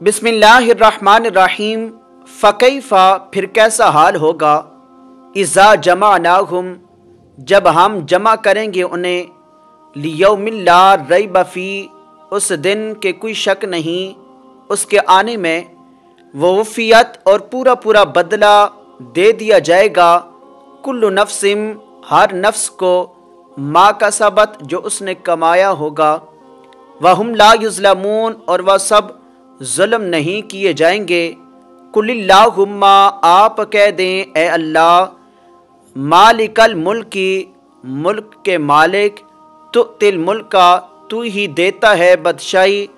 बिस्मिल्लाहिर्रहमानिर्रहीम। फ़कैफ़ा फिर कैसा हाल होगा, इज़ा जमानाहुम जब हम जमा करेंगे उन्हें, लियौमिन ला रैब फ़ी उस दिन के कोई शक नहीं उसके आने में, वफ़ियत और पूरा पूरा बदला दे दिया जाएगा, कुल्लु नफ्सिम हर नफ्स को, मा कसबत जो उसने कमाया होगा, वहुम ला युज़लमून और वह सब जुल्म नहीं किए जाएंगे। कुलिल्लाहुम्मा आप कह दें ए अल्लाह, मालिकल मुल्की मुल्क के मालिक, तुतिल मुल्का तू ही देता है बादशाही,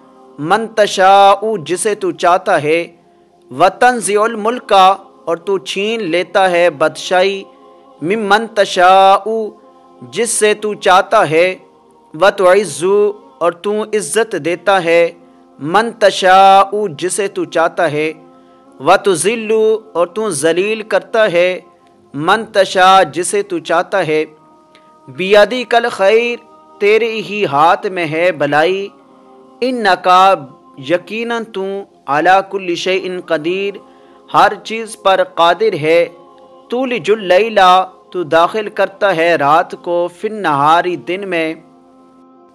मन तशाउ जिसे तू चाहता है, वतंज़िउल मुल्का और तू छीन लेता है बादशाही, मिम्मन तशाउ जिससे तू चाहता है, वतुइज़्ज़ु और तू इज़्ज़त देता है, मन तशाउ जिसे तू चाहता है, वतुज़िल्लु और तू ज़लील करता है, मन तशा जिसे तू चाहता है, बियदिकल खैर तेरे ही हाथ में है भलाई, इन्नका यकीनन तू अला कुल्लि शैइन कदीर हर चीज़ पर कादिर है, तुलिजुल लैला तू दाखिल करता है रात को, फिन नहारी दिन में,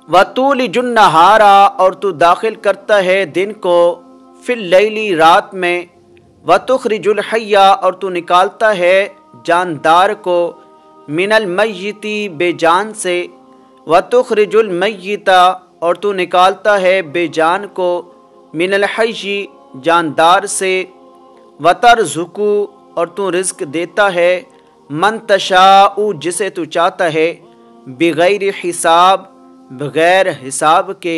वतुलिजुन नहारा और तू दाखिल करता है दिन को, फिल लैली रात में, वतुखरिजुल हय्या और तू निकालता है जानदार को, मिनल मय्यिती बेजान से, वतुखरिजुल मय्यिता और तू निकालता है बेजान को, मिनल हय्यी जानदार से, वतरज़ुकु और तू रिज़्क देता है, मन तशाउ जिसे तू चाहता है, बिगैर हिसाब बगैर हिसाब के।